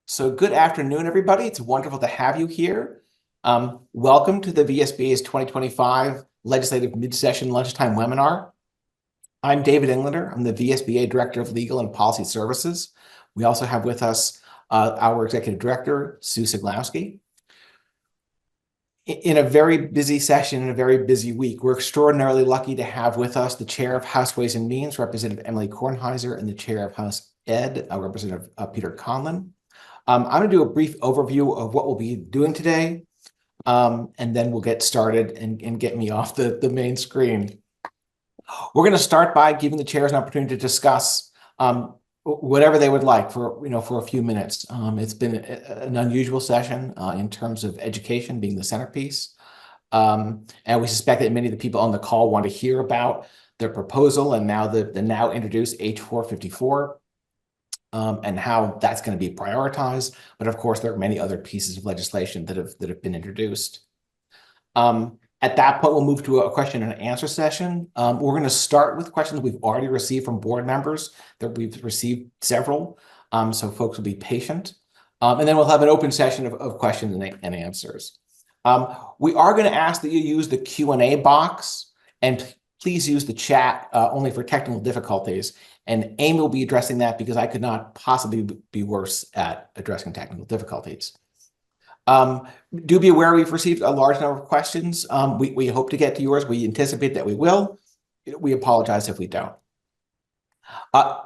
So good afternoon, everybody. It's wonderful to have you here. Welcome to the VSBA's 2025 Legislative Mid-Session Lunchtime Webinar. I'm David Englander. I'm the VSBA Director of Legal and Policy Services. We also have with us our Executive Director, Sue Siglowski. In a very busy session, in a very busy week, we're extraordinarily lucky to have with us the Chair of House Ways and Means, Representative Emily Kornheiser, and the Chair of House Ed, Representative Peter Conlon. I'm going to do a brief overview of what we'll be doing today, and then we'll get started and get me off the main screen. We're going to start by giving the chairs an opportunity to discuss whatever they would like for a few minutes. It's been an unusual session in terms of education being the centerpiece, and we suspect that many of the people on the call want to hear about their proposal and now the now introduced H454. And how that's going to be prioritized. But of course, there are many other pieces of legislation that have been introduced. At that point, we'll move to a question and answer session. We're going to start with questions we've already received from board members. That we've received several, so folks will be patient. And then we'll have an open session of questions and answers. We are going to ask that you use the Q&A box, and please use the chat only for technical difficulties. And Amy will be addressing that because I could not possibly be worse at addressing technical difficulties. Do be aware we've received a large number of questions. We hope to get to yours. We anticipate that we will. We apologize if we don't.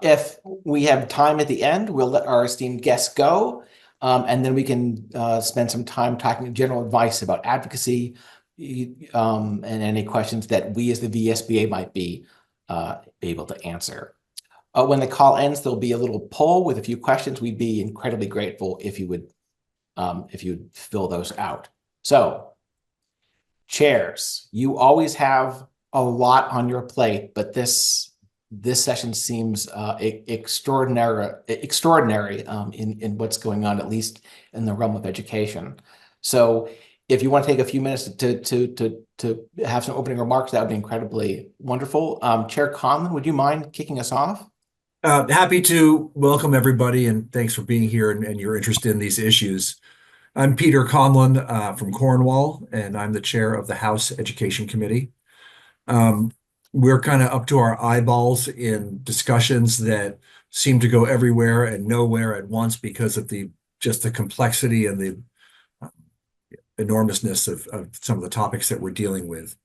If we have time at the end, we'll let our esteemed guests go, and then we can spend some time talking general advice about advocacy and any questions that we as the VSBA might be able to answer. When the call ends, there'll be a little poll with a few questions. We'd be incredibly grateful if you would fill those out. So, chairs, you always have a lot on your plate, but this session seems extraordinary in what's going on, at least in the realm of education. So, if you want to take a few minutes to have some opening remarks, that would be incredibly wonderful. Chair Conlon, would you mind kicking us off? Happy to welcome everybody, and thanks for being here and your interest in these issues. I'm Peter Conlon from Cornwall, and I'm the chair of the House Education Committee. We're kind of up to our eyeballs in discussions that seem to go everywhere and nowhere at once because of just the complexity and the enormousness of some of the topics that we're dealing with.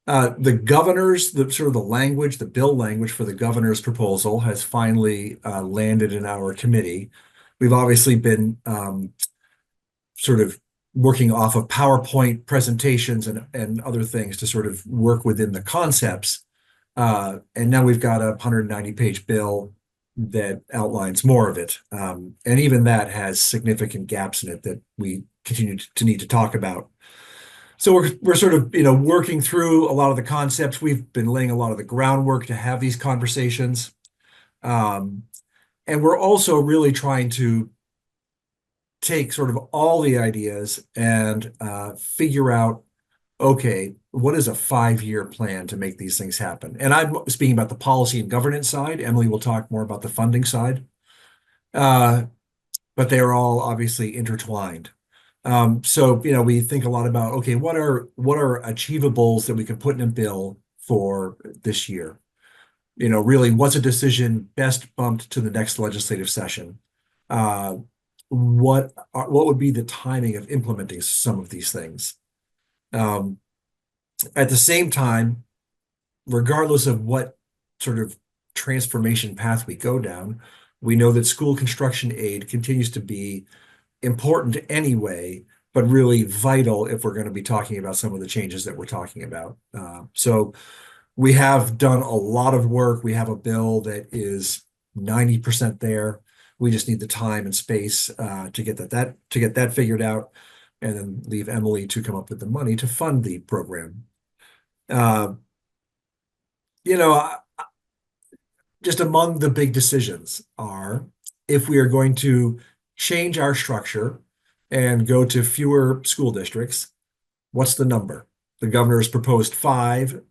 The governor's, the bill language for the governor's proposal has finally landed in our committee. We've obviously been sort of working off of PowerPoint presentations and other things to sort of work within the concepts. And now we've got a 190-page bill that outlines more of it. And even that has significant gaps in it that we continue to need to talk about. So we're sort of working through a lot of the concepts. We've been laying a lot of the groundwork to have these conversations, and we're also really trying to take sort of all the ideas and figure out, okay, what is a 5-year plan to make these things happen? And I'm speaking about the policy and governance side. Emily will talk more about the funding side, but they are all obviously intertwined. So we think a lot about, okay, what are achievables that we can put in a bill for this year? Really, what's a decision best bumped to the next legislative session? What would be the timing of implementing some of these things? At the same time, regardless of what sort of transformation path we go down, we know that school construction aid continues to be important anyway, but really vital if we're going to be talking about some of the changes that we're talking about. So we have done a lot of work. We have a bill that is 90% there. We just need the time and space to get that figured out, and then leave Emily to come up with the money to fund the program. Just among the big decisions are if we are going to change our structure and go to fewer school districts, what's the number? The governor's proposed 5.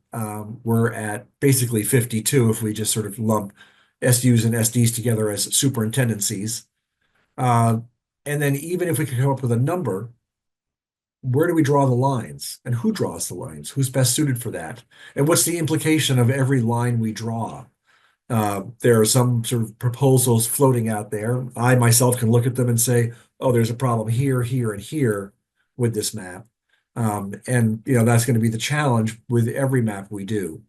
We're at basically 52 if we just sort of lump SUs and SDs together as superintendencies. And then even if we can come up with a number, where do we draw the lines? And who draws the lines? Who's best suited for that? And what's the implication of every line we draw? There are some sort of proposals floating out there. I myself can look at them and say, oh, there's a problem here, here, and here with this map. And that's going to be the challenge with every map we do.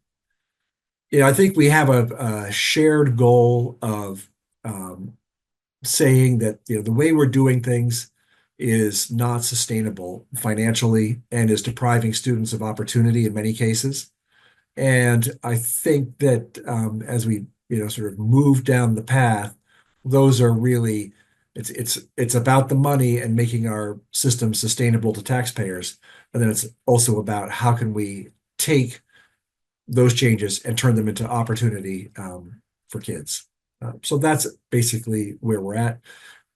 I think we have a shared goal of saying that the way we're doing things is not sustainable financially and is depriving students of opportunity in many cases. And I think that as we sort of move down the path, those are really it's about the money and making our system sustainable to taxpayers. And then it's also about how can we take those changes and turn them into opportunity for kids. So that's basically where we're at.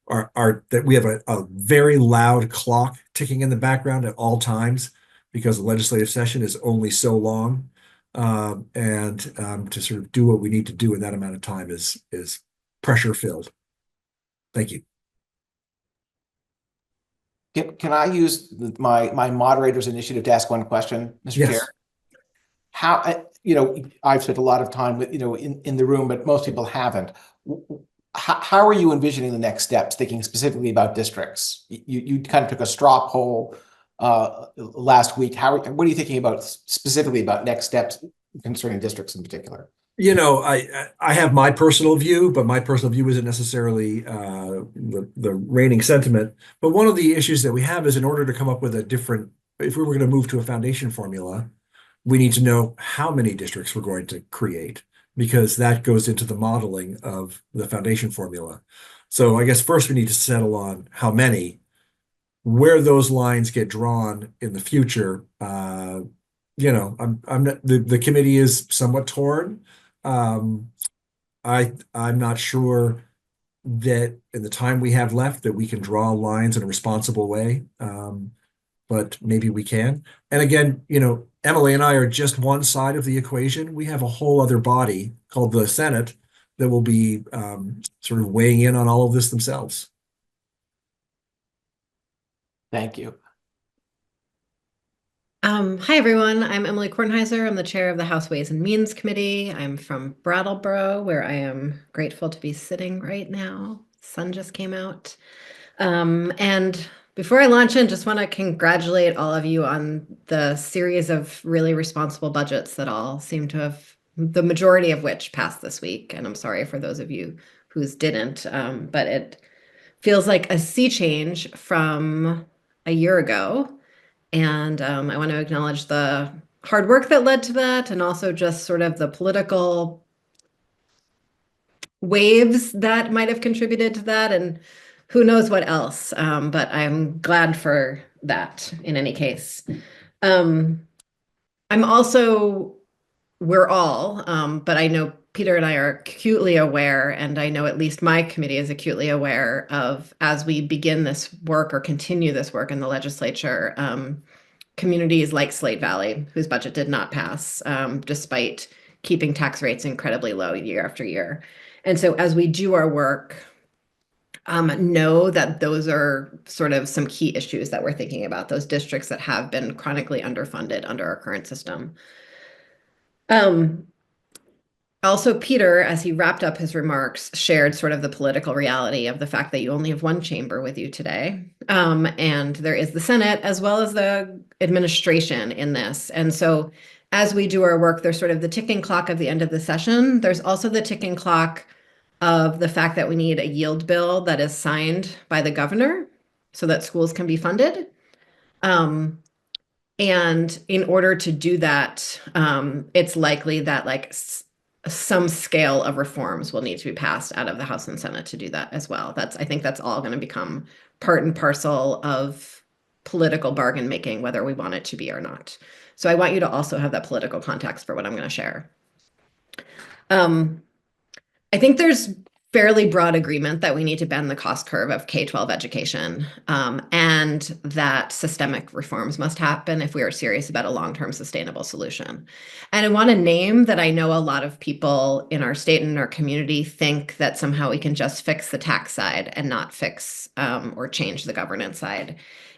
That we have a very loud clock ticking in the background at all times because the legislative session is only so long. And to sort of do what we need to do in that amount of time is pressure filled. Thank you. Can I use my moderator's initiative to ask one question, Mr. Yes. Chair? How, I've spent a lot of time with, in the room, but most people haven't. How are you envisioning the next steps, thinking specifically about districts? You kind of took a straw poll last week. What are you thinking about specifically about next steps concerning districts in particular? I have my personal view, but my personal view isn't necessarily the reigning sentiment. But one of the issues that we have is in order to come up with if we were going to move to a foundation formula, we need to know how many districts we're going to create because that goes into the modeling of the foundation formula. So I guess first we need to settle on how many, where those lines get drawn in the future. I'm not, the committee is somewhat torn. Um, I'm not sure that in the time we have left that we can draw lines in a responsible way. But maybe we can. And again, Emily and I are just one side of the equation. We have a whole other body called the Senate that will be sort of weighing in on all of this themselves. Thank you. Hi, everyone. I'm Emily Kornheiser. I'm the chair of the House Ways and Means Committee. I'm from Brattleboro, where I am grateful to be sitting right now. Sun just came out. And before I launch in, just want to congratulate all of you on the series of really responsible budgets that all seem to have, the majority of which passed this week. And I'm sorry for those of you whose didn't, but it feels like a sea change from a year ago. And I want to acknowledge the hard work that led to that and also just sort of the political waves that might have contributed to that and who knows what else. But I'm glad for that in any case. I'm also, we're all, but I know Peter and I are acutely aware, and I know at least my committee is acutely aware of as we begin this work or continue this work in the legislature, communities like Slate Valley, whose budget did not pass, despite keeping tax rates incredibly low year after year. And so as we do our work, know that those are sort of some key issues that we're thinking about, those districts that have been chronically underfunded under our current system. Also, Peter, as he wrapped up his remarks, shared sort of the political reality of the fact that you only have one chamber with you today. And there is the Senate as well as the administration in this. And so as we do our work, there's sort of the ticking clock of the end of the session. There's also the ticking clock of the fact that we need a yield bill that is signed by the governor so that schools can be funded. And in order to do that, it's likely that like some scale of reforms will need to be passed out of the House and Senate to do that as well. I think that's all going to become part and parcel of political bargain making, whether we want it to be or not. So I want you to also have that political context for what I'm going to share. I think there's fairly broad agreement that we need to bend the cost curve of K-12 education, and that systemic reforms must happen if we are serious about a long-term sustainable solution. And I want to name that I know a lot of people in our state and in our community think that somehow we can just fix the tax side and not fix or change the governance side.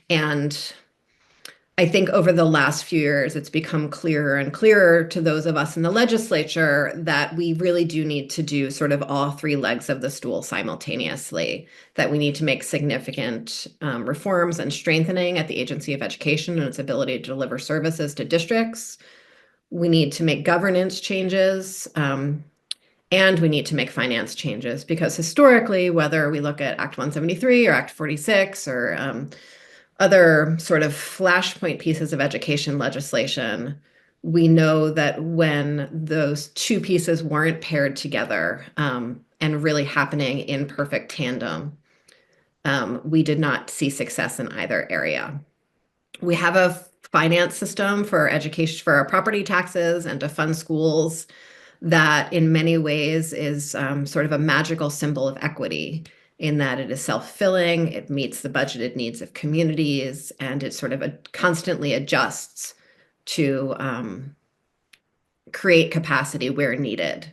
And I think over the last few years, it's become clearer and clearer to those of us in the legislature that we really do need to do sort of all three legs of the stool simultaneously, that we need to make significant reforms and strengthening at the Agency of Education and its ability to deliver services to districts. We need to make governance changes, and we need to make finance changes, because historically, whether we look at Act 173 or Act 46 or other sort of flashpoint pieces of education legislation, we know that when those two pieces weren't paired together and really happening in perfect tandem, we did not see success in either area. We have a finance system for education, for our property taxes and to fund schools, that in many ways is sort of a magical symbol of equity, in that it is self-filling, it meets the budgeted needs of communities, and it sort of constantly adjusts to create capacity where needed.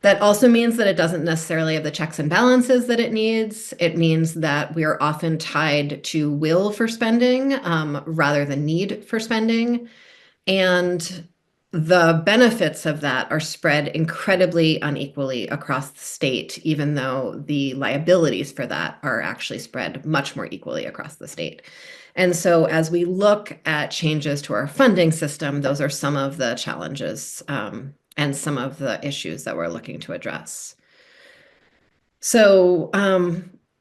That also means that it doesn't necessarily have the checks and balances that it needs. It means that we are often tied to will for spending rather than need for spending. And the benefits of that are spread incredibly unequally across the state, even though the liabilities for that are actually spread much more equally across the state. And so as we look at changes to our funding system, those are some of the challenges and some of the issues that we're looking to address. So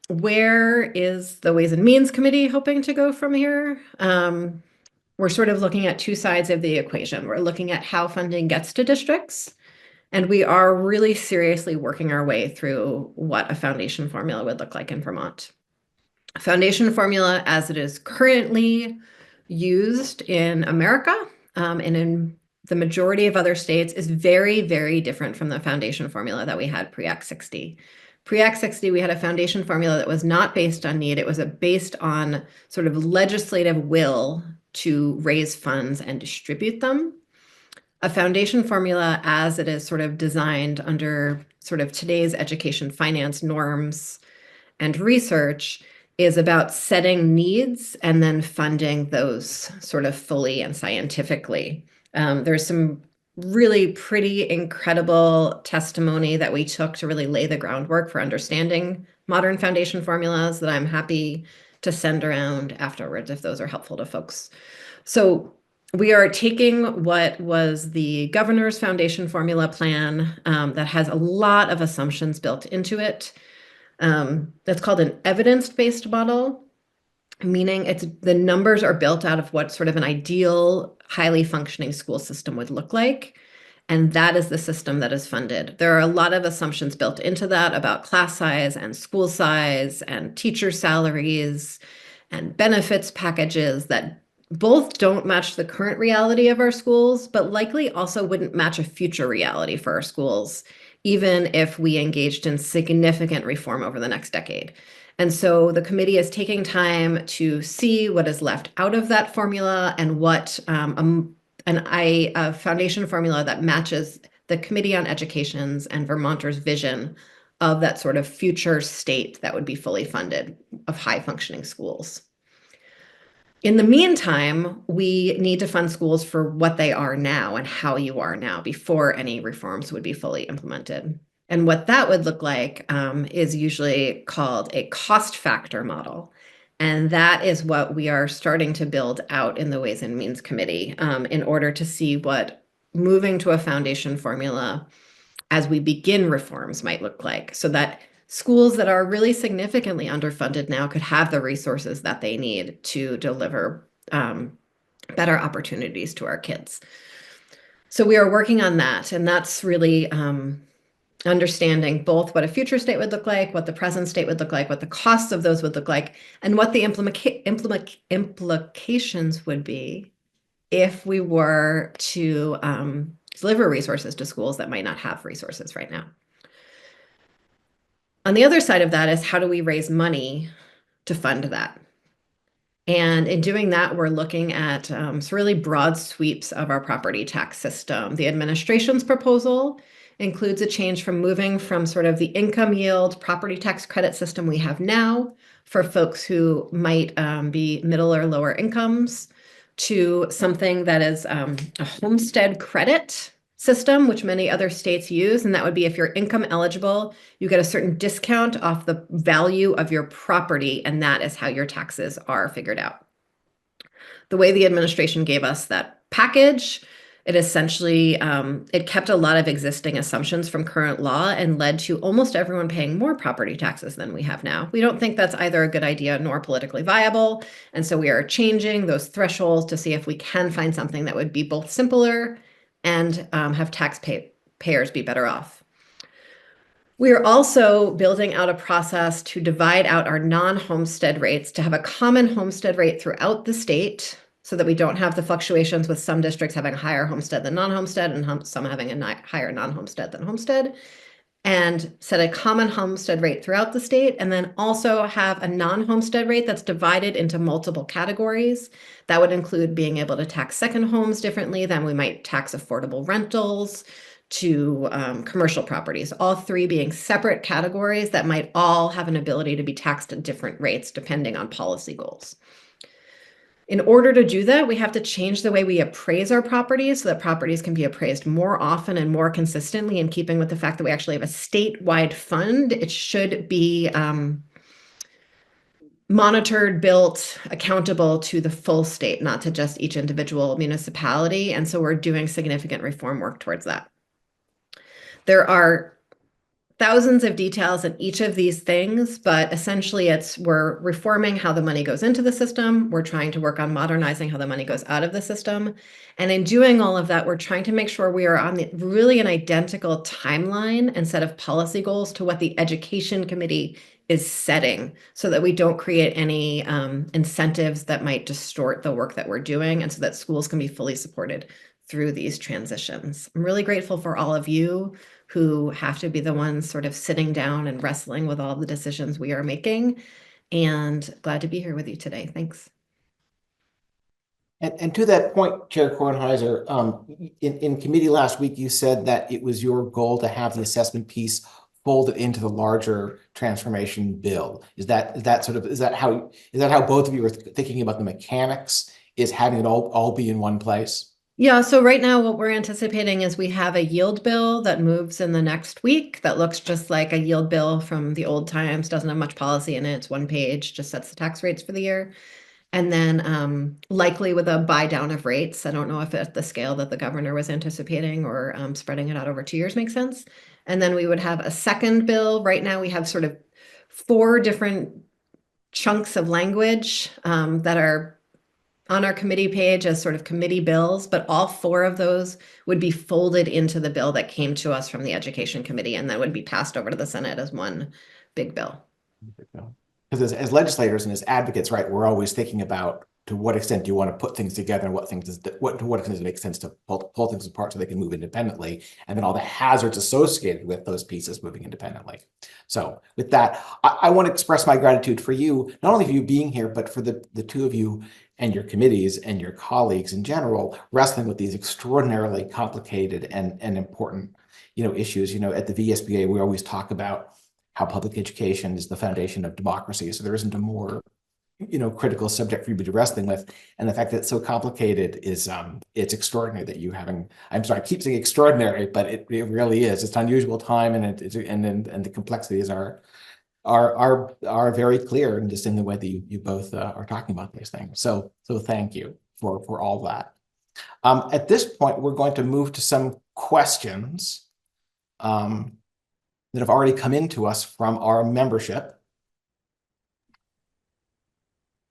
where is the Ways and Means Committee hoping to go from here? We're sort of looking at two sides of the equation. We're looking at how funding gets to districts, and we are really seriously working our way through what a foundation formula would look like in Vermont. A foundation formula, as it is currently used in America and in the majority of other states, is very, very different from the foundation formula that we had pre-Act 60. Pre-Act 60, we had a foundation formula that was not based on need. It was based on sort of legislative will to raise funds and distribute them. A foundation formula, as it is sort of designed under sort of today's education finance norms and research, is about setting needs and then funding those sort of fully and scientifically. There's some really pretty incredible testimony that we took to really lay the groundwork for understanding modern foundation formulas that I'm happy to send around afterwards if those are helpful to folks. So we are taking what was the governor's foundation formula plan that has a lot of assumptions built into it. That's called an evidence-based model, meaning the numbers are built out of what sort of an ideal, highly functioning school system would look like. And that is the system that is funded. There are a lot of assumptions built into that about class size and school size and teacher salaries and benefits packages that both don't match the current reality of our schools, but likely also wouldn't match a future reality for our schools, even if we engaged in significant reform over the next decade. And so the committee is taking time to see what is left out of that formula and what a foundation formula that matches the Committee on Education's and Vermonters' vision of that sort of future state that would be fully funded of high functioning schools. In the meantime, we need to fund schools for what they are now and how you are now before any reforms would be fully implemented. And what that would look like is usually called a cost factor model. And that is what we are starting to build out in the Ways and Means Committee in order to see what moving to a foundation formula as we begin reforms might look like, so that schools that are really significantly underfunded now could have the resources that they need to deliver better opportunities to our kids. So we are working on that, and that's really understanding both what a future state would look like, what the present state would look like, what the costs of those would look like, and what the implications would be if we were to deliver resources to schools that might not have resources right now. On the other side of that is how do we raise money to fund that? And in doing that, we're looking at some really broad sweeps of our property tax system. The administration's proposal includes a change from moving from sort of the income yield property tax credit system we have now for folks who might be middle or lower incomes to something that is a homestead credit system, which many other states use. And that would be if you're income eligible, you get a certain discount off the value of your property, and that is how your taxes are figured out. The way the administration gave us that package, it essentially it kept a lot of existing assumptions from current law and led to almost everyone paying more property taxes than we have now. We don't think that's either a good idea nor politically viable, and so we are changing those thresholds to see if we can find something that would be both simpler and have taxpayers be better off. We are also building out a process to divide out our non-homestead rates to have a common homestead rate throughout the state so that we don't have the fluctuations with some districts having a higher homestead than non-homestead and some having a higher non-homestead than homestead, and set a common homestead rate throughout the state, and then also have a non-homestead rate that's divided into multiple categories. That would include being able to tax second homes differently than we might tax affordable rentals to commercial properties, all three being separate categories that might all have an ability to be taxed at different rates depending on policy goals. In order to do that, we have to change the way we appraise our properties so that properties can be appraised more often and more consistently, in keeping with the fact that we actually have a statewide fund. It should be monitored, built, accountable to the full state, not to just each individual municipality. And so we're doing significant reform work towards that. There are thousands of details in each of these things, but essentially we're reforming how the money goes into the system. We're trying to work on modernizing how the money goes out of the system. And in doing all of that, we're trying to make sure we are on really an identical timeline and set of policy goals to what the Education Committee is setting, so that we don't create any incentives that might distort the work that we're doing, and so that schools can be fully supported through these transitions. I'm really grateful for all of you who have to be the ones sort of sitting down and wrestling with all the decisions we are making, and glad to be here with you today. Thanks. And to that point, Chair Kornheiser, in committee last week, you said that it was your goal to have the assessment piece folded into the larger transformation bill. Is that how both of you are thinking about the mechanics? Is having it all be in one place? Yeah, so right now what we're anticipating is we have a yield bill that moves in the next week that looks just like a yield bill from the old times, doesn't have much policy in it. It's one page, just sets the tax rates for the year. And then likely with a buy down of rates. I don't know if at the scale that the governor was anticipating or spreading it out over 2 years makes sense. And then we would have a second bill. Right now we have sort of 4 different chunks of language that are on our committee page as sort of committee bills, but all 4 of those would be folded into the bill that came to us from the Education Committee, and that would be passed over to the Senate as one big bill. Because as legislators and as advocates, right, we're always thinking about to what extent do you want to put things together, and to what extent does it make sense to pull things apart so they can move independently, and then all the hazards associated with those pieces moving independently. So with that, I want to express my gratitude for you, not only for you being here, but for the 2 of you and your committees and your colleagues in general, wrestling with these extraordinarily complicated and important, issues. At the VSBA, we always talk about how public education is the foundation of democracy. So there isn't a more, critical subject for you to be wrestling with. And the fact that it's so complicated is, it's extraordinary that I'm sorry, I keep saying extraordinary, but it really is. It's an unusual time, and the complexities are very clear, and just in the way that you both are talking about these things. So thank you for all that. At this point, we're going to move to some questions that have already come into us from our membership.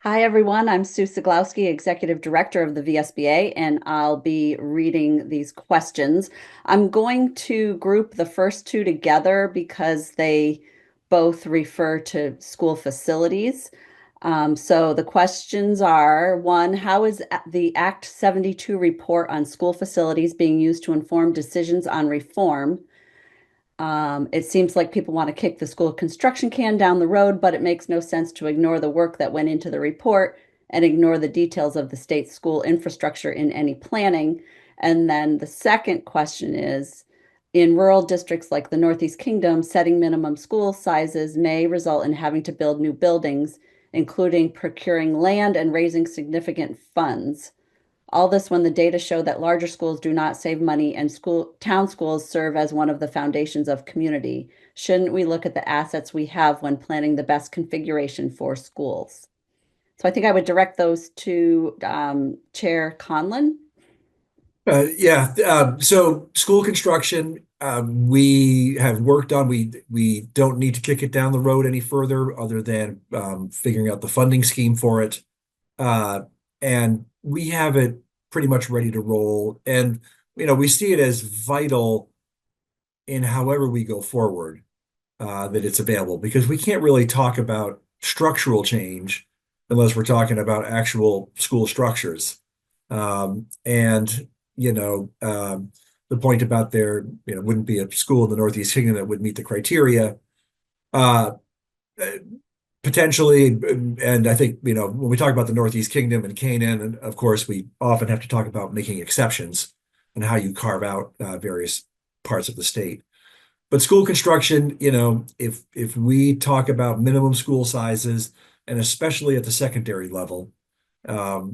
Hi, everyone. I'm Sue Siglowski, Executive Director of the VSBA, and I'll be reading these questions. I'm going to group the first 2 together because they both refer to school facilities. So the questions are: 1, how is the Act 72 report on school facilities being used to inform decisions on reform? It seems like people want to kick the school construction can down the road, but it makes no sense to ignore the work that went into the report and ignore the details of the state school infrastructure in any planning. And then the second question is, in rural districts like the Northeast Kingdom, setting minimum school sizes may result in having to build new buildings, including procuring land and raising significant funds. All this when the data show that larger schools do not save money and town schools serve as one of the foundations of community. Shouldn't we look at the assets we have when planning the best configuration for schools? So I think I would direct those to Chair Conlon. So school construction, we have worked on. We don't need to kick it down the road any further, other than figuring out the funding scheme for it. And we have it pretty much ready to roll. And we see it as vital in however we go forward, that it's available, because we can't really talk about structural change unless we're talking about actual school structures. And the point about there, wouldn't be a school in the Northeast Kingdom that would meet the criteria. Uh, Potentially, and I think, when we talk about the Northeast Kingdom and Canaan, and of course, we often have to talk about making exceptions and how you carve out various parts of the state. But school construction, if we talk about minimum school sizes, and especially at the secondary level, a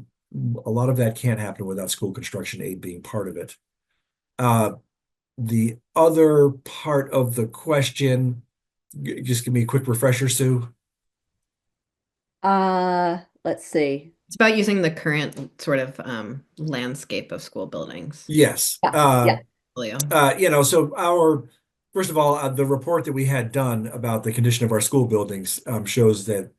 lot of that can't happen without school construction aid being part of it. The other part of the question, just give me a quick refresher, Sue. Let's see. It's about using the current sort of landscape of school buildings. Yes. Yeah. So first of all, the report that we had done about the condition of our school buildings shows that,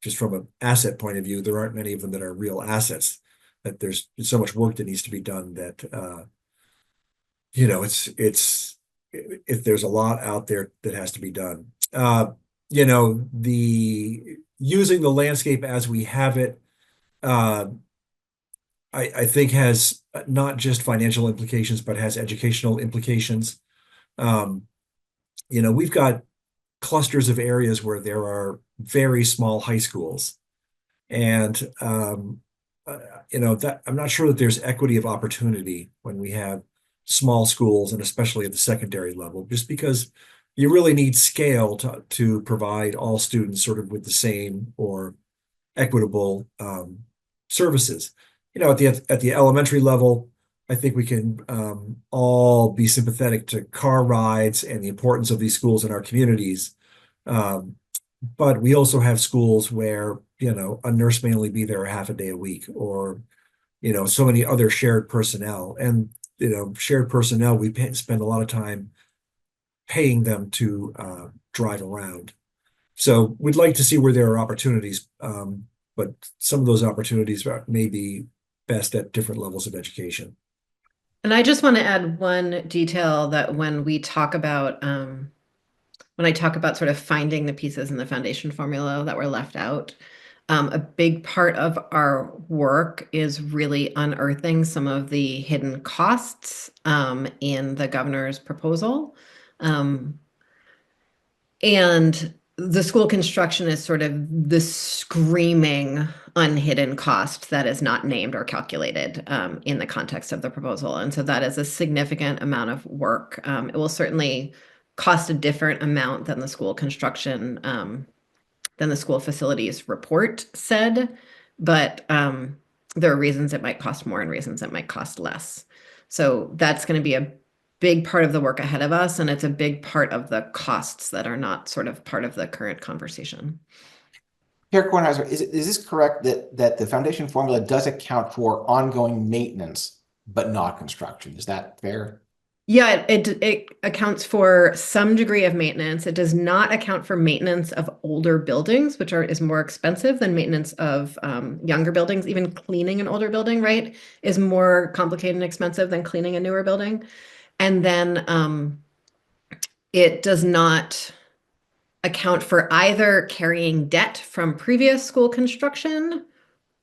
just from an asset point of view, there aren't many of them that are real assets, that there's so much work that needs to be done that, if there's a lot out there that has to be done. The using the landscape as we have it, I think has not just financial implications, but has educational implications. We've got clusters of areas where there are very small high schools. And, that I'm not sure that there's equity of opportunity when we have small schools, and especially at the secondary level, just because you really need scale to provide all students sort of with the same or equitable services. At the elementary level, I think we can all be sympathetic to car rides and the importance of these schools in our communities. But we also have schools where, a nurse may only be there a half a day a week, or, so many other shared personnel. And, shared personnel, we spend a lot of time paying them to drive around. So we'd like to see where there are opportunities, but some of those opportunities may be best at different levels of education. And I just want to add one detail, that when we talk about, when I talk about sort of finding the pieces in the foundation formula that were left out, a big part of our work is really unearthing some of the hidden costs in the governor's proposal. And the school construction is sort of the screaming unhidden cost that is not named or calculated in the context of the proposal. And so that is a significant amount of work. It will certainly cost a different amount than the school construction, than the school facilities report said, but there are reasons it might cost more and reasons it might cost less. So that's going to be a big part of the work ahead of us, and it's a big part of the costs that are not sort of part of the current conversation. Chair Kornheiser, is this correct that the foundation formula does account for ongoing maintenance, but not construction? Is that fair? Yeah, it accounts for some degree of maintenance. It does not account for maintenance of older buildings, which is more expensive than maintenance of younger buildings. Even cleaning an older building, right, is more complicated and expensive than cleaning a newer building. And then it does not account for either carrying debt from previous school construction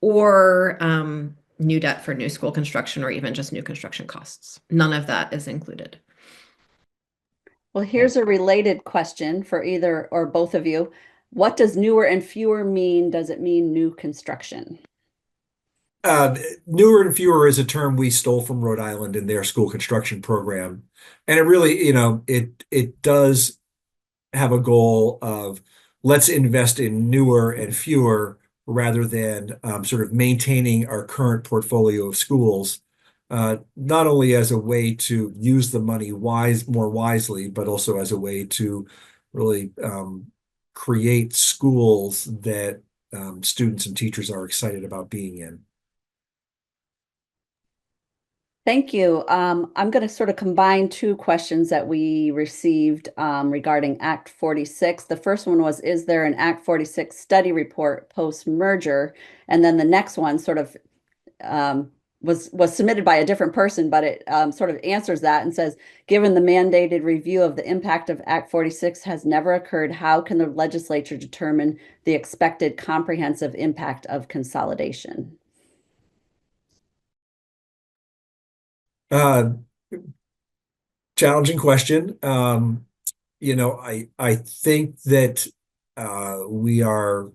or new debt for new school construction, or even just new construction costs. None of that is included. Well, here's a related question for either or both of you. What does newer and fewer mean? Does it mean new construction? Newer and fewer is a term we stole from Rhode Island in their school construction program. And it really, it does have a goal of let's invest in newer and fewer rather than sort of maintaining our current portfolio of schools, not only as a way to use the money more wisely, but also as a way to really create schools that students and teachers are excited about being in. Thank you. I'm going to sort of combine two questions that we received regarding Act 46. The first one was, is there an Act 46 study report post-merger? And then the next one sort of was submitted by a different person, but it sort of answers that and says, given the mandated review of the impact of Act 46 has never occurred, how can the legislature determine the expected comprehensive impact of consolidation? Challenging question. I think that we are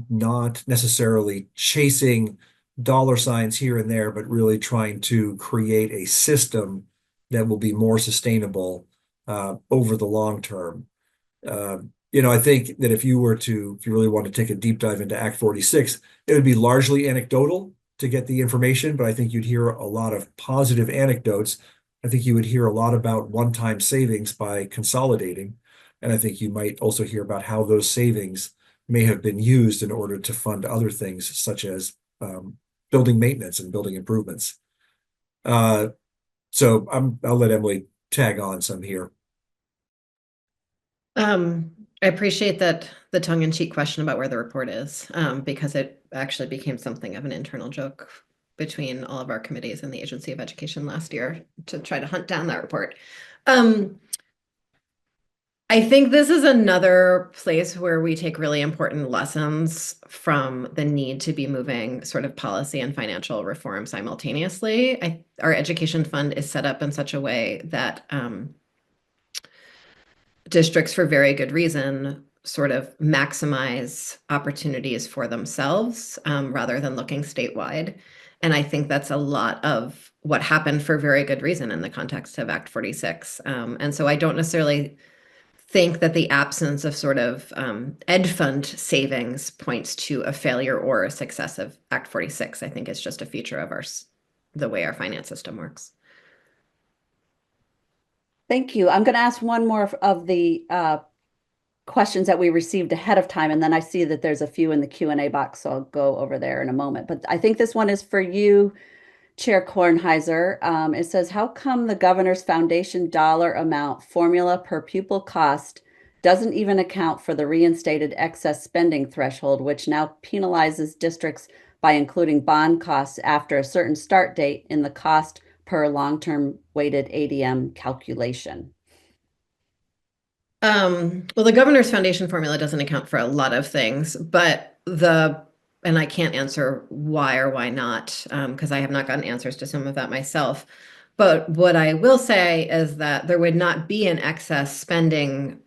not necessarily chasing dollar signs here and there, but really trying to create a system that will be more sustainable over the long term. I think that if you really want to take a deep dive into Act 46, it would be largely anecdotal to get the information, but I think you'd hear a lot of positive anecdotes. I think you would hear a lot about one-time savings by consolidating. And I think you might also hear about how those savings may have been used in order to fund other things, such as building maintenance and building improvements. So I'll let Emily tag on some here. I appreciate that the tongue-in-cheek question about where the report is, because it actually became something of an internal joke between all of our committees and the Agency of Education last year to try to hunt down that report. I think this is another place where we take really important lessons from the need to be moving sort of policy and financial reform simultaneously. Our education fund is set up in such a way that districts, for very good reason, sort of maximize opportunities for themselves rather than looking statewide. And I think that's a lot of what happened for very good reason in the context of Act 46. And so I don't necessarily think that the absence of sort of ed fund savings points to a failure or a success of Act 46. I think it's just a feature of the way our finance system works. Thank you. I'm going to ask one more of the questions that we received ahead of time, and then I see that there's a few in the Q&A box, so I'll go over there in a moment. But I think this one is for you, Chair Kornheiser. It says, how come the governor's foundation dollar amount formula per pupil cost doesn't even account for the reinstated excess spending threshold, which now penalizes districts by including bond costs after a certain start date in the cost per long-term weighted ADM calculation? Well, the governor's foundation formula doesn't account for a lot of things, but and I can't answer why or why not, because I have not gotten answers to some of that myself. But what I will say is that there would not be an excess spending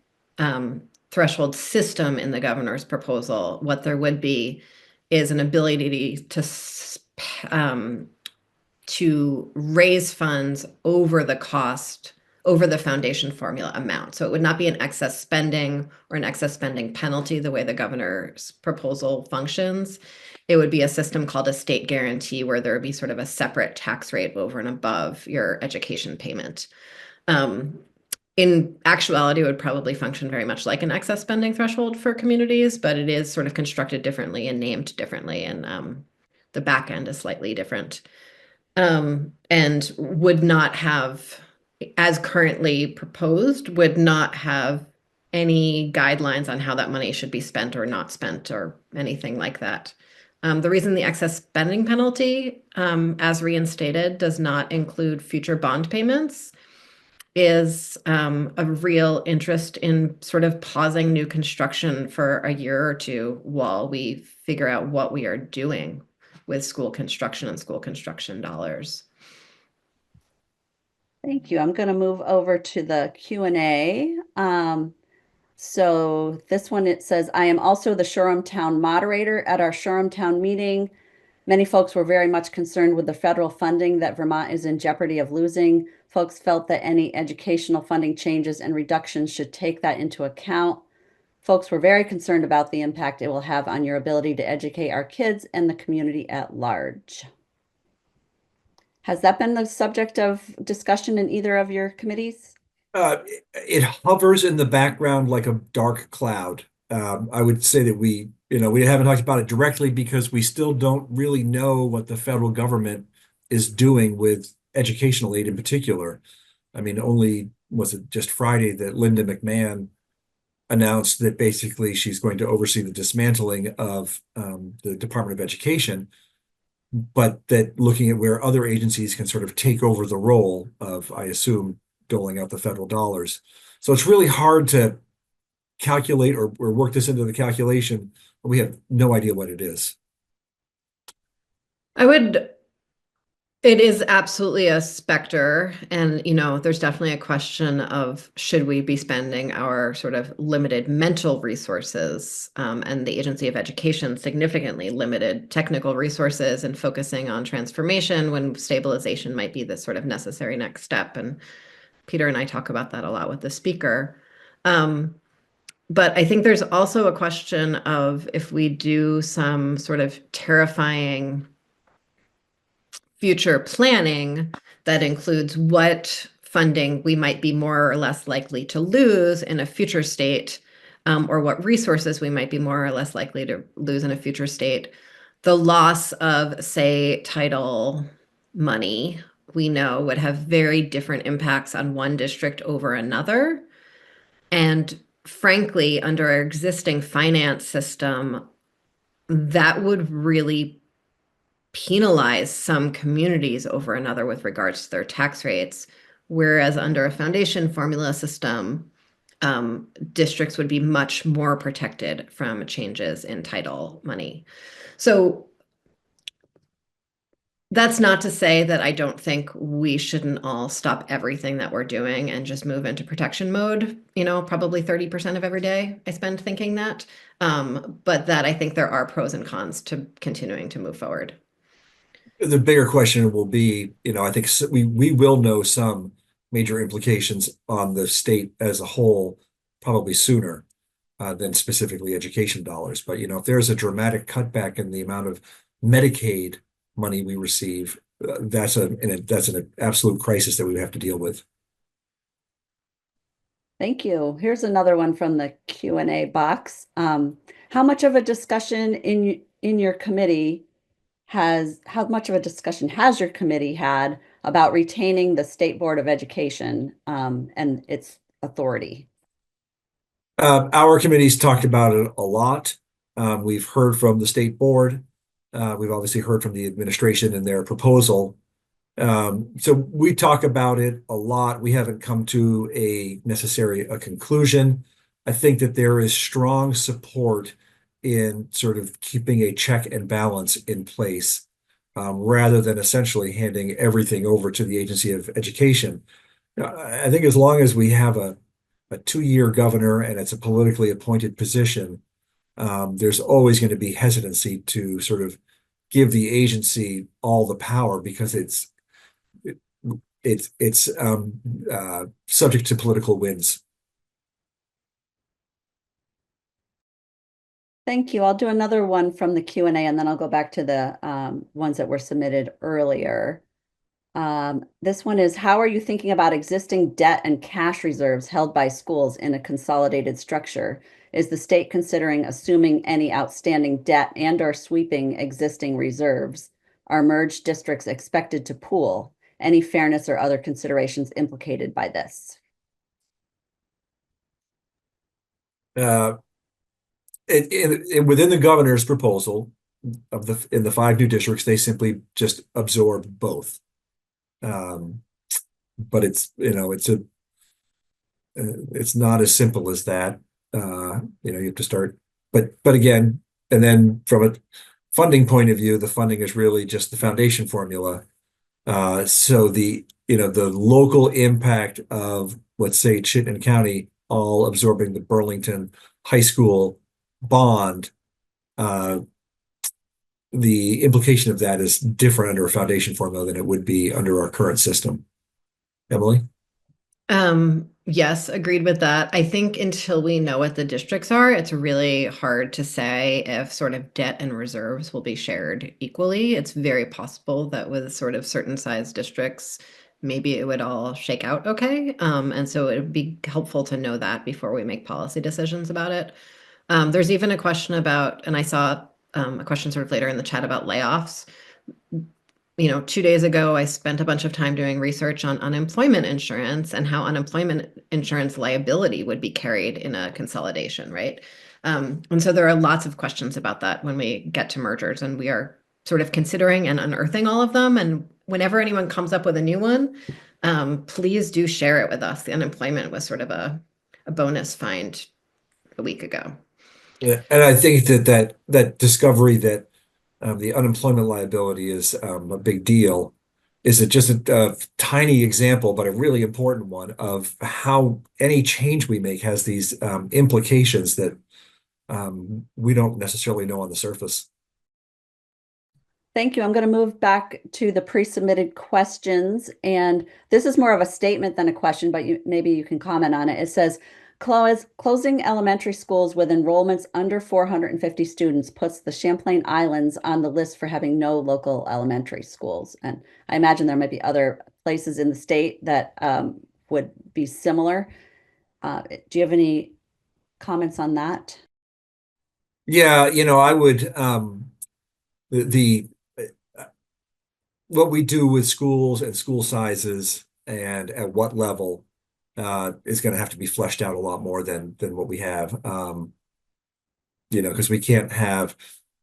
threshold system in the governor's proposal. What there would be is an ability to raise funds over the cost, over the foundation formula amount. So it would not be an excess spending or an excess spending penalty the way the governor's proposal functions. It would be a system called a state guarantee where there would be sort of a separate tax rate over and above your education payment. In actuality, it would probably function very much like an excess spending threshold for communities, but it is sort of constructed differently and named differently, and the back end is slightly different. And would not have, as currently proposed, would not have any guidelines on how that money should be spent or not spent or anything like that. The reason the excess spending penalty, as reinstated, does not include future bond payments is a real interest in sort of pausing new construction for a year or two while we figure out what we are doing with school construction and school construction dollars. Thank you. I'm going to move over to the Q&A. So this one, it says, I am also the Shoreham Town moderator. At our Shoreham Town meeting, many folks were very much concerned with the federal funding that Vermont is in jeopardy of losing. Folks felt that any educational funding changes and reductions should take that into account. Folks were very concerned about the impact it will have on your ability to educate our kids and the community at large. Has that been the subject of discussion in either of your committees? It hovers in the background like a dark cloud. I would say that we haven't talked about it directly because we still don't really know what the federal government is doing with educational aid in particular. I mean, only was it just Friday that Linda McMahon announced that basically she's going to oversee the dismantling of the Department of Education, but that looking at where other agencies can sort of take over the role of, I assume, doling out the federal dollars. So it's really hard to calculate or work this into the calculation. We have no idea what it is. It is absolutely a specter. And, there's definitely a question of should we be spending our sort of limited mental resources and the Agency of Education significantly limited technical resources and focusing on transformation when stabilization might be the sort of necessary next step. And Peter and I talk about that a lot with the speaker. But I think there's also a question of if we do some sort of terrifying future planning that includes what funding we might be more or less likely to lose in a future state, or what resources we might be more or less likely to lose in a future state. The loss of, say, title money, we know would have very different impacts on one district over another. And frankly, under our existing finance system, that would really penalize some communities over another with regards to their tax rates, whereas under a foundation formula system, districts would be much more protected from changes in title money. So that's not to say that I don't think we shouldn't all stop everything that we're doing and just move into protection mode. Probably 30% of every day I spend thinking that, but that I think there are pros and cons to continuing to move forward. The bigger question will be, I think we will know some major implications on the state as a whole probably sooner than specifically education dollars. But, if there's a dramatic cutback in the amount of Medicaid money we receive, that's an absolute crisis that we have to deal with. Thank you. Here's another one from the Q&A box. How much of a discussion in your committee has your committee had about retaining the State Board of Education and its authority? Our committee's talked about it a lot. We've heard from the state board. We've obviously heard from the administration and their proposal. So we talk about it a lot. We haven't come to a conclusion. I think that there is strong support in sort of keeping a check and balance in place, rather than essentially handing everything over to the Agency of Education. I think as long as we have a 2-year governor and it's a politically appointed position, there's always going to be hesitancy to sort of give the agency all the power because it's subject to political winds. Thank you. I'll do another one from the Q&A and then I'll go back to the ones that were submitted earlier. This one is, how are you thinking about existing debt and cash reserves held by schools in a consolidated structure? Is the state considering assuming any outstanding debt and/or sweeping existing reserves? Are merged districts expected to pool? Any fairness or other considerations implicated by this? Within the governor's proposal in the 5 new districts, they simply just absorb both. But it's not as simple as that. You have to start, but again, and then from a funding point of view, the funding is really just the foundation formula. So the the local impact of, let's say, Chittenden County all absorbing the Burlington High School bond, the implication of that is different under a foundation formula than it would be under our current system. Emily? Yes, agreed with that. I think until we know what the districts are, it's really hard to say if sort of debt and reserves will be shared equally. It's very possible that with sort of certain size districts, maybe it would all shake out okay. And so it would be helpful to know that before we make policy decisions about it. There's even a question about, and I saw a question sort of later in the chat about layoffs. 2 days ago, I spent a bunch of time doing research on unemployment insurance and how unemployment insurance liability would be carried in a consolidation, right? And so there are lots of questions about that when we get to mergers, and we are sort of considering and unearthing all of them. And whenever anyone comes up with a new one, please do share it with us. The unemployment was sort of a bonus find a week ago. Yeah, and I think that discovery that the unemployment liability is a big deal is just a tiny example, but a really important one of how any change we make has these implications that we don't necessarily know on the surface. Thank you. I'm going to move back to the pre-submitted questions. And this is more of a statement than a question, but maybe you can comment on it. It says, closing elementary schools with enrollments under 450 students puts the Champlain Islands on the list for having no local elementary schools. And I imagine there might be other places in the state that would be similar. Do you have any comments on that? Yeah, I would the what we do with schools and school sizes and at what level is going to have to be fleshed out a lot more than what we have. Because we can't have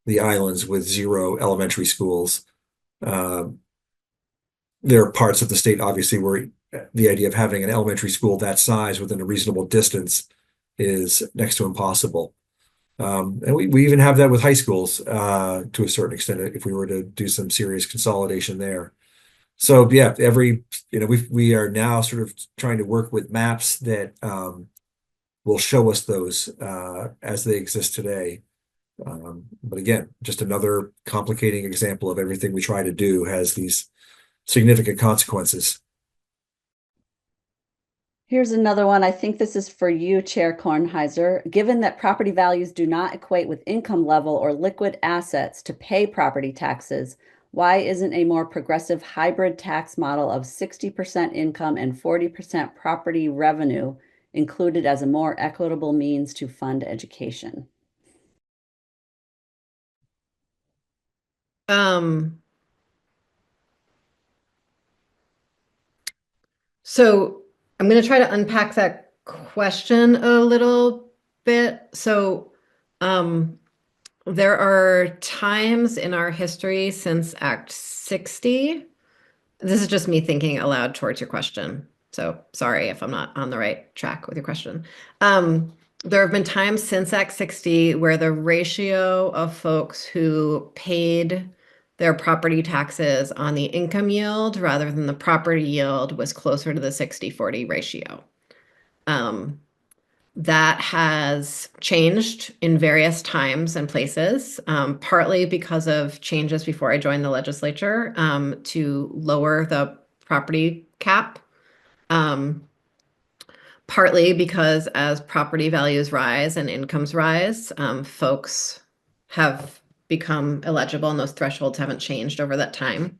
the islands with 0 elementary schools. There are parts of the state, obviously, where the idea of having an elementary school that size within a reasonable distance is next to impossible. And we even have that with high schools to a certain extent if we were to do some serious consolidation there. So yeah, we are now sort of trying to work with maps that will show us those as they exist today. But again, just another complicating example of everything we try to do has these significant consequences. Here's another one. I think this is for you, Chair Kornheiser. Given that property values do not equate with income level or liquid assets to pay property taxes, why isn't a more progressive hybrid tax model of 60% income and 40% property revenue included as a more equitable means to fund education? So I'm going to try to unpack that question a little bit. So there are times in our history since Act 60. This is just me thinking aloud towards your question. So sorry if I'm not on the right track with your question. There have been times since Act 60 where the ratio of folks who paid their property taxes on the income yield rather than the property yield was closer to the 60-40 ratio. That has changed in various times and places, partly because of changes before I joined the legislature to lower the property cap, partly because as property values rise and incomes rise, folks have become eligible and those thresholds haven't changed over that time.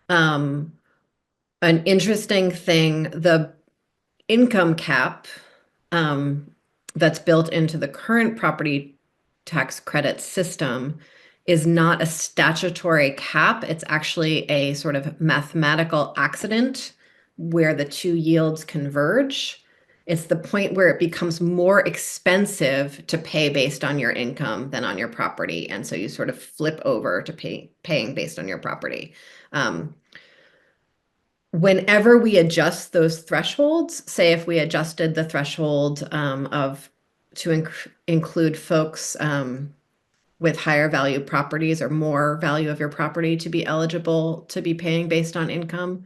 An interesting thing, the income cap that's built into the current property tax credit system is not a statutory cap. It's actually a sort of mathematical accident where the two yields converge. It's the point where it becomes more expensive to pay based on your income than on your property. And so you sort of flip over to paying based on your property. Whenever we adjust those thresholds, say if we adjusted the threshold to include folks with higher value properties or more value of your property to be eligible to be paying based on income,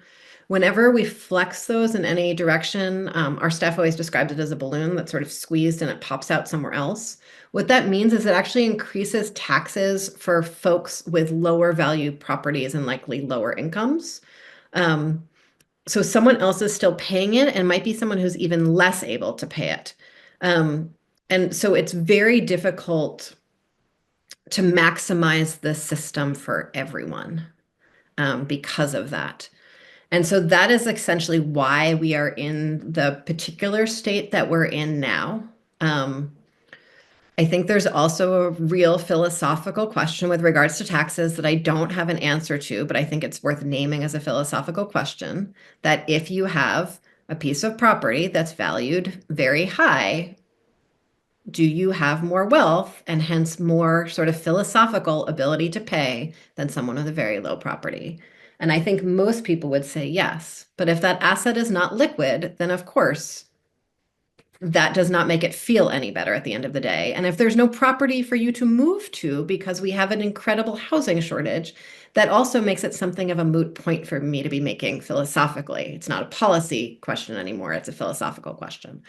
whenever we flex those in any direction, our staff always described it as a balloon that's sort of squeezed and it pops out somewhere else. What that means is it actually increases taxes for folks with lower value properties and likely lower incomes. So someone else is still paying it and might be someone who's even less able to pay it. And so it's very difficult to maximize the system for everyone because of that. And so that is essentially why we are in the particular state that we're in now. I think there's also a real philosophical question with regards to taxes that I don't have an answer to, but I think it's worth naming as a philosophical question, that if you have a piece of property that's valued very high, do you have more wealth and hence more sort of philosophical ability to pay than someone with a very low property? And I think most people would say yes. But if that asset is not liquid, then of course, that does not make it feel any better at the end of the day. And if there's no property for you to move to because we have an incredible housing shortage, that also makes it something of a moot point for me to be making philosophically. It's not a policy question anymore, it's a philosophical question.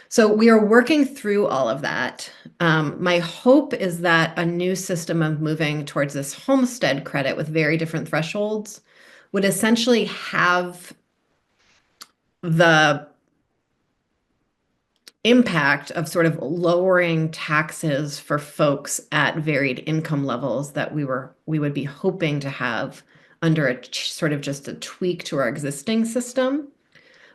So we are working through all of that. My hope is that a new system of moving towards this homestead credit with very different thresholds would essentially have the impact of sort of lowering taxes for folks at varied income levels that we would be hoping to have under a sort of just a tweak to our existing system.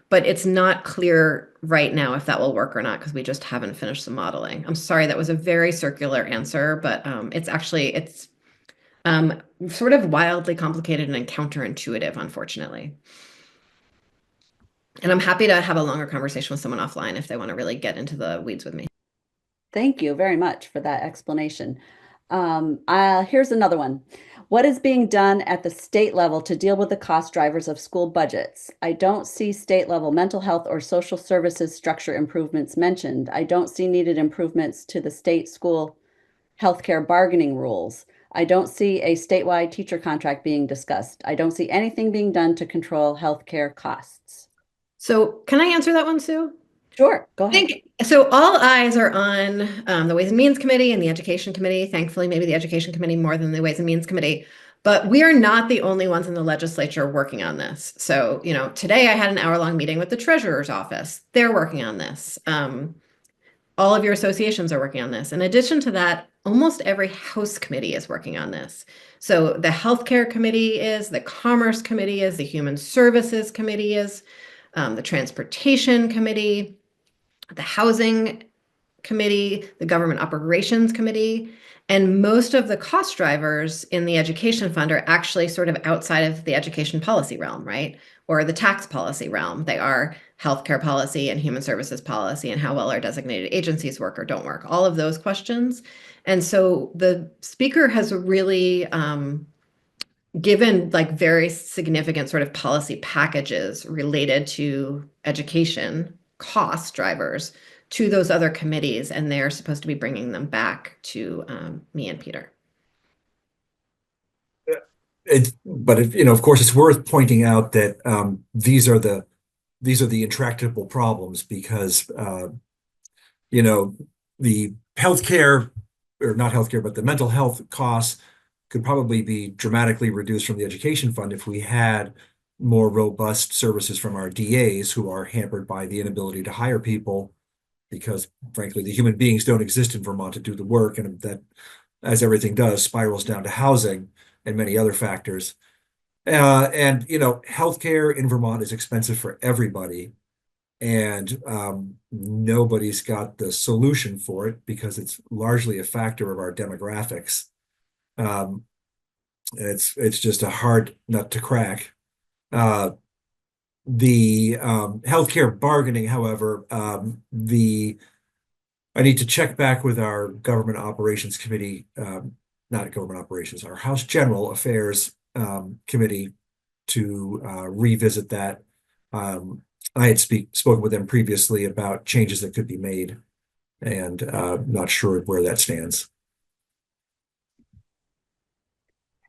But it's not clear right now if that will work or not because we just haven't finished the modeling. I'm sorry, that was a very circular answer, but it's sort of wildly complicated and counterintuitive, unfortunately. And I'm happy to have a longer conversation with someone offline if they want to really get into the weeds with me. Thank you very much for that explanation. Here's another one. What is being done at the state level to deal with the cost drivers of school budgets? I don't see state level mental health or social services structure improvements mentioned. I don't see needed improvements to the state school healthcare bargaining rules. I don't see a statewide teacher contract being discussed. I don't see anything being done to control healthcare costs. So can I answer that one, Sue? Sure, go ahead. So all eyes are on the Ways and Means Committee and the Education Committee. Thankfully, maybe the Education Committee more than the Ways and Means Committee. But we are not the only ones in the legislature working on this. So, today I had an hour-long meeting with the Treasurer's Office. They're working on this. All of your associations are working on this. In addition to that, almost every House committee is working on this. So the Healthcare Committee is, the Commerce Committee is, the Human Services Committee is, the Transportation Committee, the Housing Committee, the Government Operations Committee, and most of the cost drivers in the education fund are actually sort of outside of the education policy realm, right? Or the tax policy realm. They are healthcare policy and human services policy and how well our designated agencies work or don't work, all of those questions. And so the speaker has really given very significant sort of policy packages related to education cost drivers to those other committees, and they're supposed to be bringing them back to me and Peter. Of course, it's worth pointing out that these are the intractable problems because the healthcare, or not healthcare, but the mental health costs could probably be dramatically reduced from the education fund if we had more robust services from our DAs who are hampered by the inability to hire people because, frankly, the human beings don't exist in Vermont to do the work, and that, as everything does, spirals down to housing and many other factors. Healthcare in Vermont is expensive for everybody, and nobody's got the solution for it because it's largely a factor of our demographics. It's just a hard nut to crack. The healthcare bargaining, however, I need to check back with our government operations committee, not government operations, our House General Affairs committee to revisit that. I had spoken with them previously about changes that could be made, and not sure where that stands.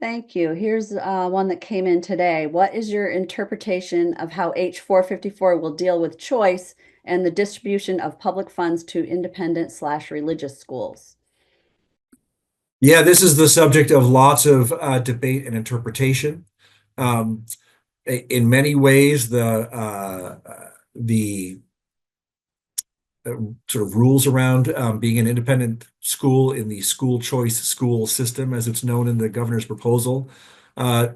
Thank you. Here's one that came in today. What is your interpretation of how H454 will deal with choice and the distribution of public funds to independent/religious schools? Yeah, this is the subject of lots of debate and interpretation. Um, in many ways, the sort of rules around being an independent school in the school choice school system, as it's known in the governor's proposal, uh,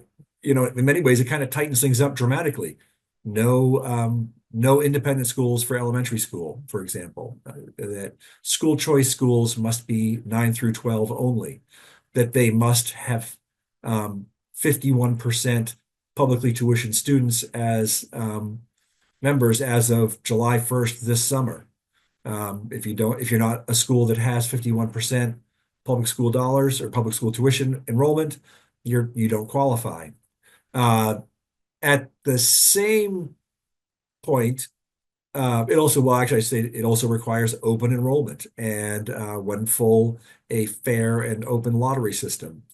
in many ways, it kind of tightens things up dramatically. No independent schools for elementary school, for example. That school choice schools must be 9 through 12 only. That they must have 51% publicly tuitioned students as members as of July 1st this summer. If you're not a school that has 51% public school dollars or public school tuition enrollment, you don't qualify. At the same point, it also requires open enrollment and when full, a fair and open lottery system.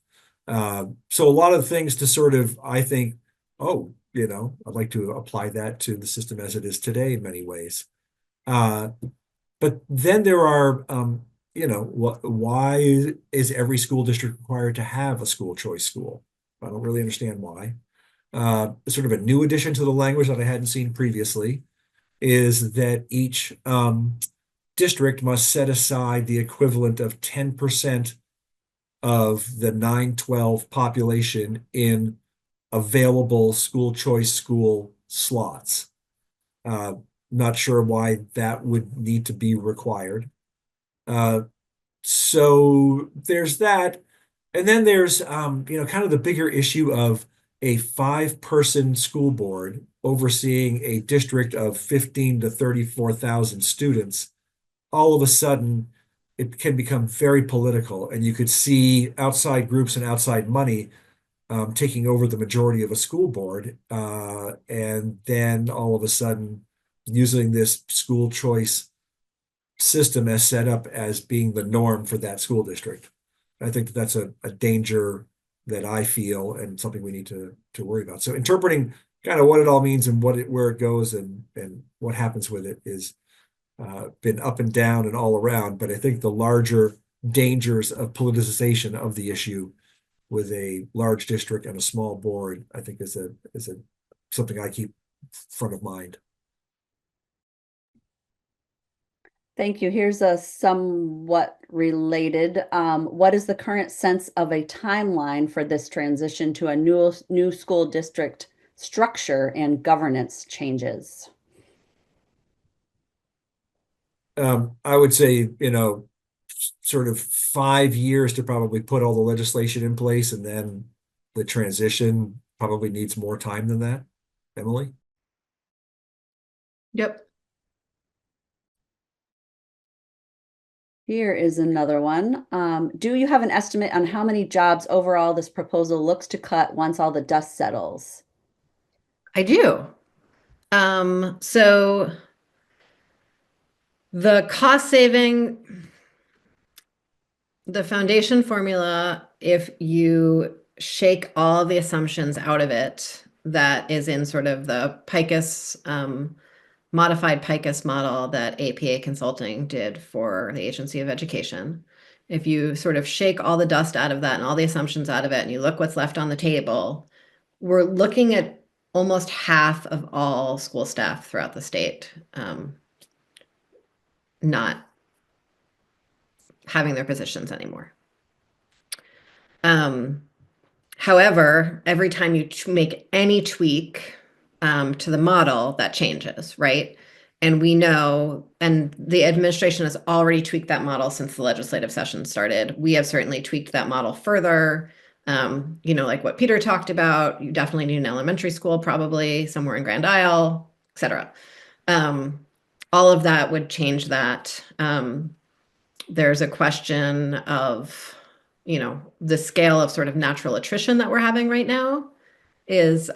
So a lot of things to sort of, I think, I'd like to apply that to the system as it is today in many ways. But then there are, why is every school district required to have a school choice school? I don't really understand why. Sort of a new addition to the language that I hadn't seen previously is that each district must set aside the equivalent of 10% of the 9-12 population in available school choice school slots. Not sure why that would need to be required. So there's that. And then there's, kind of the bigger issue of a 5-person school board overseeing a district of 15 to 34,000 students. All of a sudden, it can become very political, and you could see outside groups and outside money taking over the majority of a school board, and then all of a sudden using this school choice system as set up as being the norm for that school district. I think that's a danger that I feel and something we need to worry about. So interpreting kind of what it all means and where it goes and what happens with it is been up and down and all around. But I think the larger dangers of politicization of the issue with a large district and a small board, I think is something I keep front of mind. Thank you. Here's a somewhat related. What is the current sense of a timeline for this transition to a new school district structure and governance changes? I would say, sort of 5 years to probably put all the legislation in place, and then the transition probably needs more time than that. Emily? Yep. Here is another one. Do you have an estimate on how many jobs overall this proposal looks to cut once all the dust settles? I do. So the cost saving, the foundation formula, if you shake all the assumptions out of it, that is in sort of the PICUS, modified PICUS model that APA Consulting did for the Agency of Education. If you sort of shake all the dust out of that and all the assumptions out of it, and you look what's left on the table, we're looking at almost half of all school staff throughout the state not having their positions anymore. However, every time you make any tweak to the model, that changes, right? And we know, and the administration has already tweaked that model since the legislative session started. We have certainly tweaked that model further. Like what Peter talked about, you definitely need an elementary school, probably somewhere in Grand Isle, et cetera. All of that would change that. There's a question of, the scale of sort of natural attrition that we're having right now is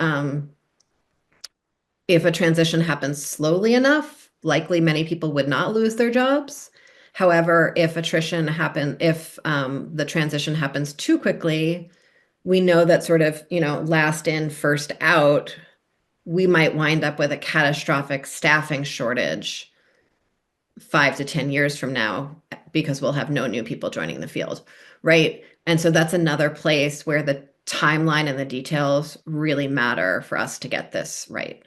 if a transition happens slowly enough, likely many people would not lose their jobs. However, if the transition happens too quickly, we know that sort of, last in, first out, we might wind up with a catastrophic staffing shortage 5 to 10 years from now because we'll have no new people joining the field, right? And so that's another place where the timeline and the details really matter for us to get this right.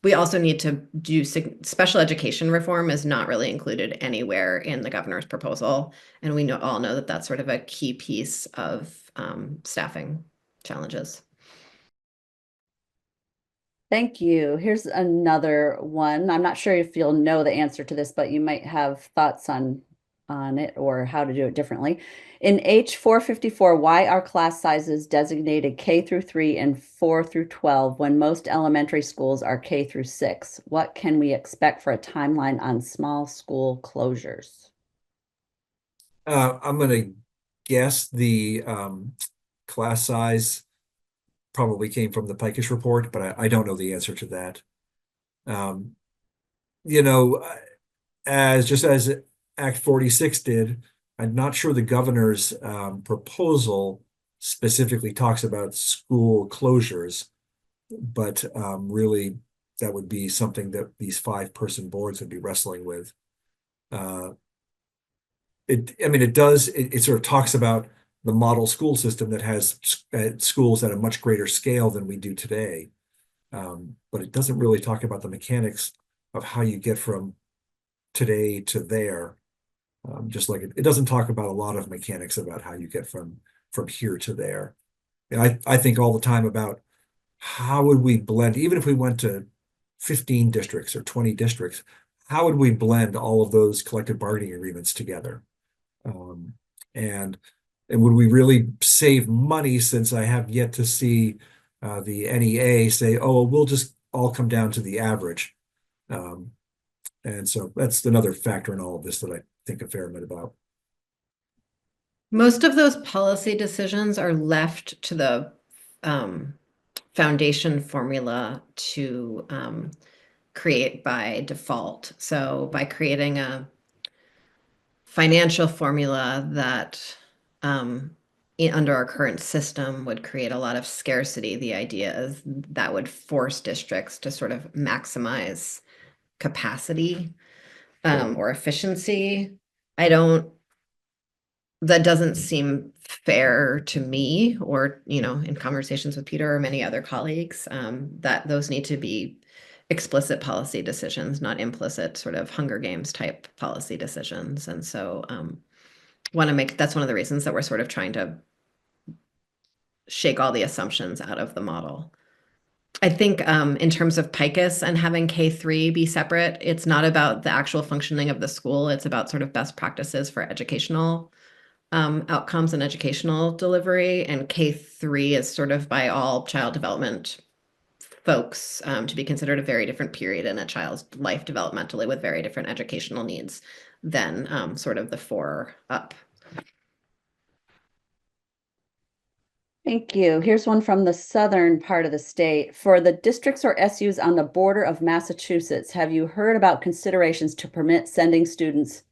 We also need to do special education reform is not really included anywhere in the governor's proposal. And we all know that that's sort of a key piece of staffing challenges. Thank you. Here's another one. I'm not sure if you'll know the answer to this, but you might have thoughts on it or how to do it differently. In H454, why are class sizes designated K through 3 and 4 through 12 when most elementary schools are K through 6? What can we expect for a timeline on small school closures? I'm going to guess the class size probably came from the Picus report, but I don't know the answer to that. You know, as Act 46 did, I'm not sure the governor's proposal specifically talks about school closures, but really that would be something that these 5-person boards would be wrestling with. It sort of talks about the model school system that has schools at a much greater scale than we do today. But it doesn't really talk about the mechanics of how you get from today to there. Just like it doesn't talk about a lot of mechanics about how you get from here to there. And I think all the time about how would we blend, even if we went to 15 districts or 20 districts, how would we blend all of those collective bargaining agreements together? And would we really save money, since I have yet to see the NEA say, oh, we'll just all come down to the average. And so that's another factor in all of this that I think a fair bit about. Most of those policy decisions are left to the foundation formula to create by default. So by creating a financial formula that under our current system would create a lot of scarcity, the idea is that would force districts to sort of maximize capacity or efficiency. That doesn't seem fair to me, or, in conversations with Peter or many other colleagues, that those need to be explicit policy decisions, not implicit sort of Hunger Games type policy decisions. And so that's one of the reasons that we're sort of trying to shake all the assumptions out of the model. I think in terms of PICUS and having K3 be separate, it's not about the actual functioning of the school. It's about sort of best practices for educational outcomes and educational delivery. And K3 is sort of by all child development folks to be considered a very different period in a child's life developmentally with very different educational needs than sort of the 4 up. Thank you. Here's one from the southern part of the state. For the districts or SUs on the border of Massachusetts, have you heard about considerations to permit sending students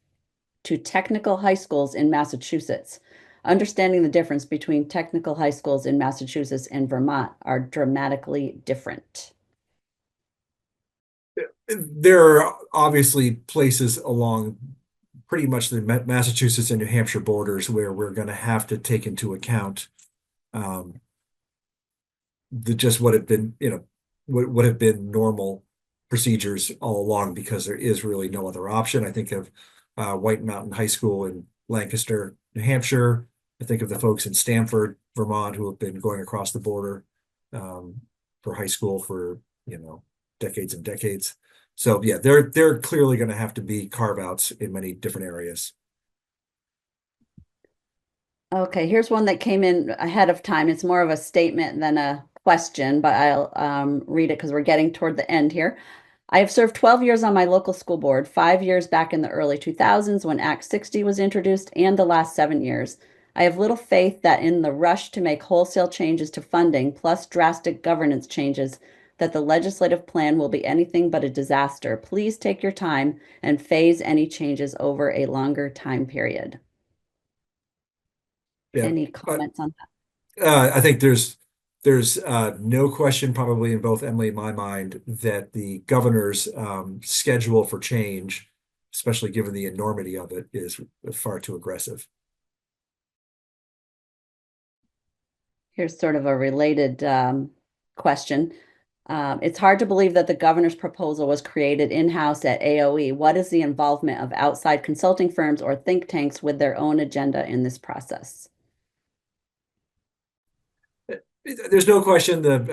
to technical high schools in Massachusetts? Understanding the difference between technical high schools in Massachusetts and Vermont are dramatically different. There are obviously places along pretty much the Massachusetts and New Hampshire borders where we're going to have to take into account just what have been, what have been normal procedures all along, because there is really no other option. I think of White Mountain High School in Lancaster, New Hampshire. I think of the folks in Stamford, Vermont, who have been going across the border for high school for, decades and decades. So yeah, they're clearly going to have to be carve-outs in many different areas. Okay, here's one that came in ahead of time. It's more of a statement than a question, but I'll read it because we're getting toward the end here. I have served 12 years on my local school board, 5 years back in the early 2000s when Act 60 was introduced, and the last 7 years. I have little faith that in the rush to make wholesale changes to funding, plus drastic governance changes, that the legislative plan will be anything but a disaster. Please take your time and phase any changes over a longer time period. Yeah. Any comments on that? I think there's no question, probably in both Emily and my mind, that the governor's schedule for change, especially given the enormity of it, is far too aggressive. Here's sort of a related question. It's hard to believe that the governor's proposal was created in-house at AOE. What is the involvement of outside consulting firms or think tanks with their own agenda in this process? There's no question that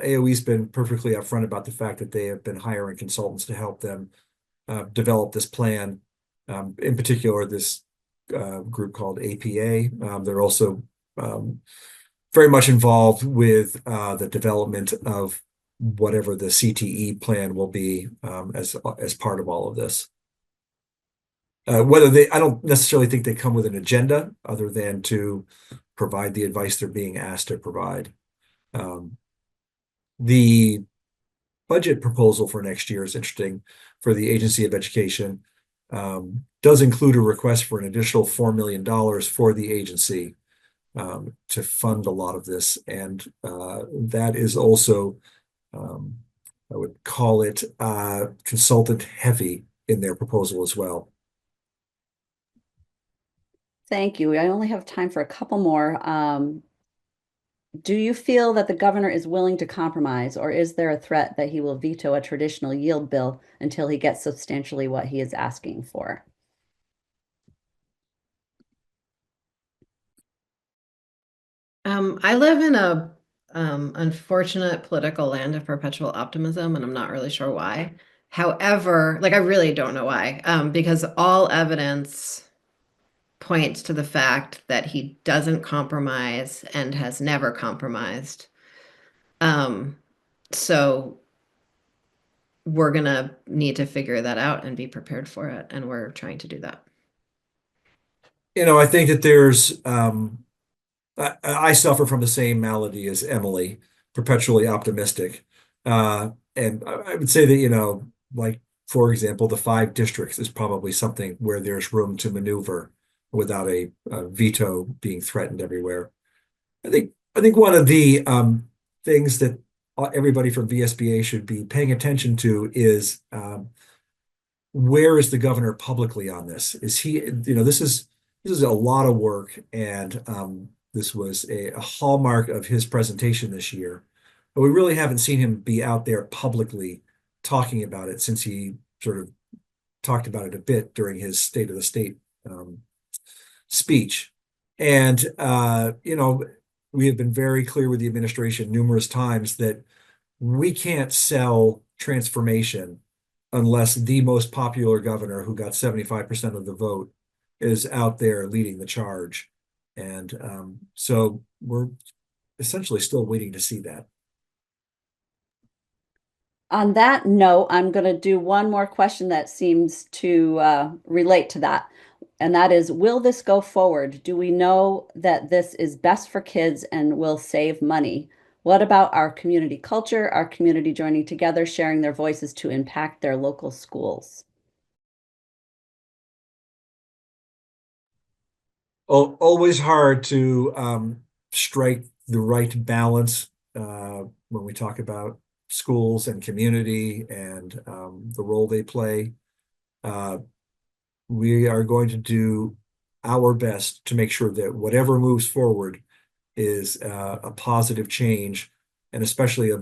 AOE's been perfectly upfront about the fact that they have been hiring consultants to help them develop this plan. In particular, this group called APA. They're also very much involved with the development of whatever the CTE plan will be as part of all of this. I don't necessarily think they come with an agenda other than to provide the advice they're being asked to provide. The budget proposal for next year is interesting for the Agency of Education. Does include a request for an additional $4 million for the agency to fund a lot of this. And that is also, I would call it consultant heavy in their proposal as well. Thank you. I only have time for a couple more. Do you feel that the governor is willing to compromise, or is there a threat that he will veto a traditional yield bill until he gets substantially what he is asking for? I live in a unfortunate political land of perpetual optimism, and I'm not really sure why. However, like I really don't know why, because all evidence points to the fact that he doesn't compromise and has never compromised. So we're gonna need to figure that out and be prepared for it, and we're trying to do that. I think that there's I suffer from the same malady as Emily, perpetually optimistic. And I would say that, like, for example, the 5 districts is probably something where there's room to maneuver without a veto being threatened everywhere. I think one of the things that everybody from VSBA should be paying attention to is where is the governor publicly on this? Is he, this is a lot of work, and this was a hallmark of his presentation this year, but we really haven't seen him be out there publicly talking about it since he sort of talked about it a bit during his State of the State speech. And, we have been very clear with the administration numerous times that we can't sell transformation unless the most popular governor, who got 75% of the vote, is out there leading the charge. And so we're essentially still waiting to see that. On that note, I'm going to do one more question that seems to relate to that. And that is, will this go forward? Do we know that this is best for kids and will save money? What about our community culture, our community joining together, sharing their voices to impact their local schools? Always hard to strike the right balance when we talk about schools and community and the role they play. We are going to do our best to make sure that whatever moves forward is a positive change, and especially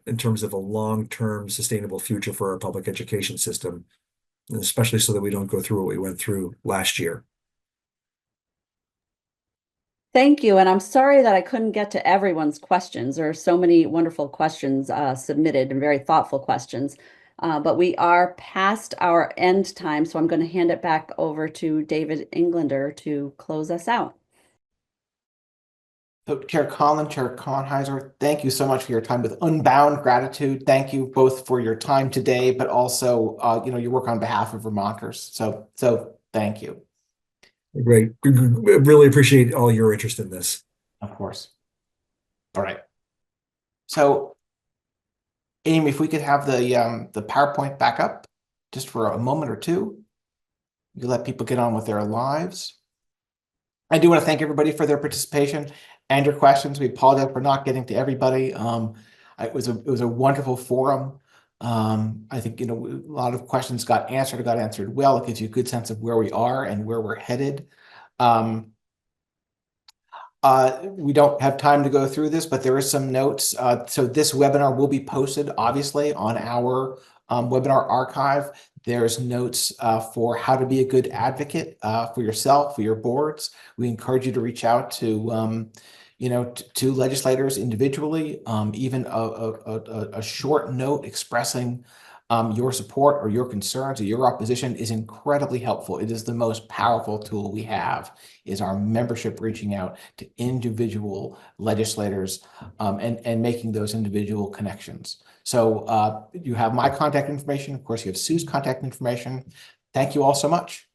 in terms of a long-term sustainable future for our public education system, and especially so that we don't go through what we went through last year. Thank you. And I'm sorry that I couldn't get to everyone's questions. There are so many wonderful questions submitted and very thoughtful questions. But we are past our end time, so I'm going to hand it back over to David Englander to close us out. So Chair Conlon, Chair Kornheiser, thank you so much for your time with unbound gratitude. Thank you both for your time today, but also, your work on behalf of Vermonters. So thank you. Great. Really appreciate all your interest in this. Of course. All right. So, Amy, if we could have the PowerPoint back up just for a moment or two, you let people get on with their lives. I do want to thank everybody for their participation. and your questions. We apologize for not getting to everybody. It was a wonderful forum. I think, a lot of questions got answered well. It gives you a good sense of where we are and where we're headed. We don't have time to go through this, but there is some notes. So this webinar will be posted, obviously, on our webinar archive. There's notes for how to be a good advocate for yourself, for your boards. We encourage you to reach out to, to legislators individually. Even a short note expressing your support or your concerns or your opposition is incredibly helpful. It is the most powerful tool we have, is our membership reaching out to individual legislators and making those individual connections. So you have my contact information. Of course, you have Sue's contact information. Thank you all so much.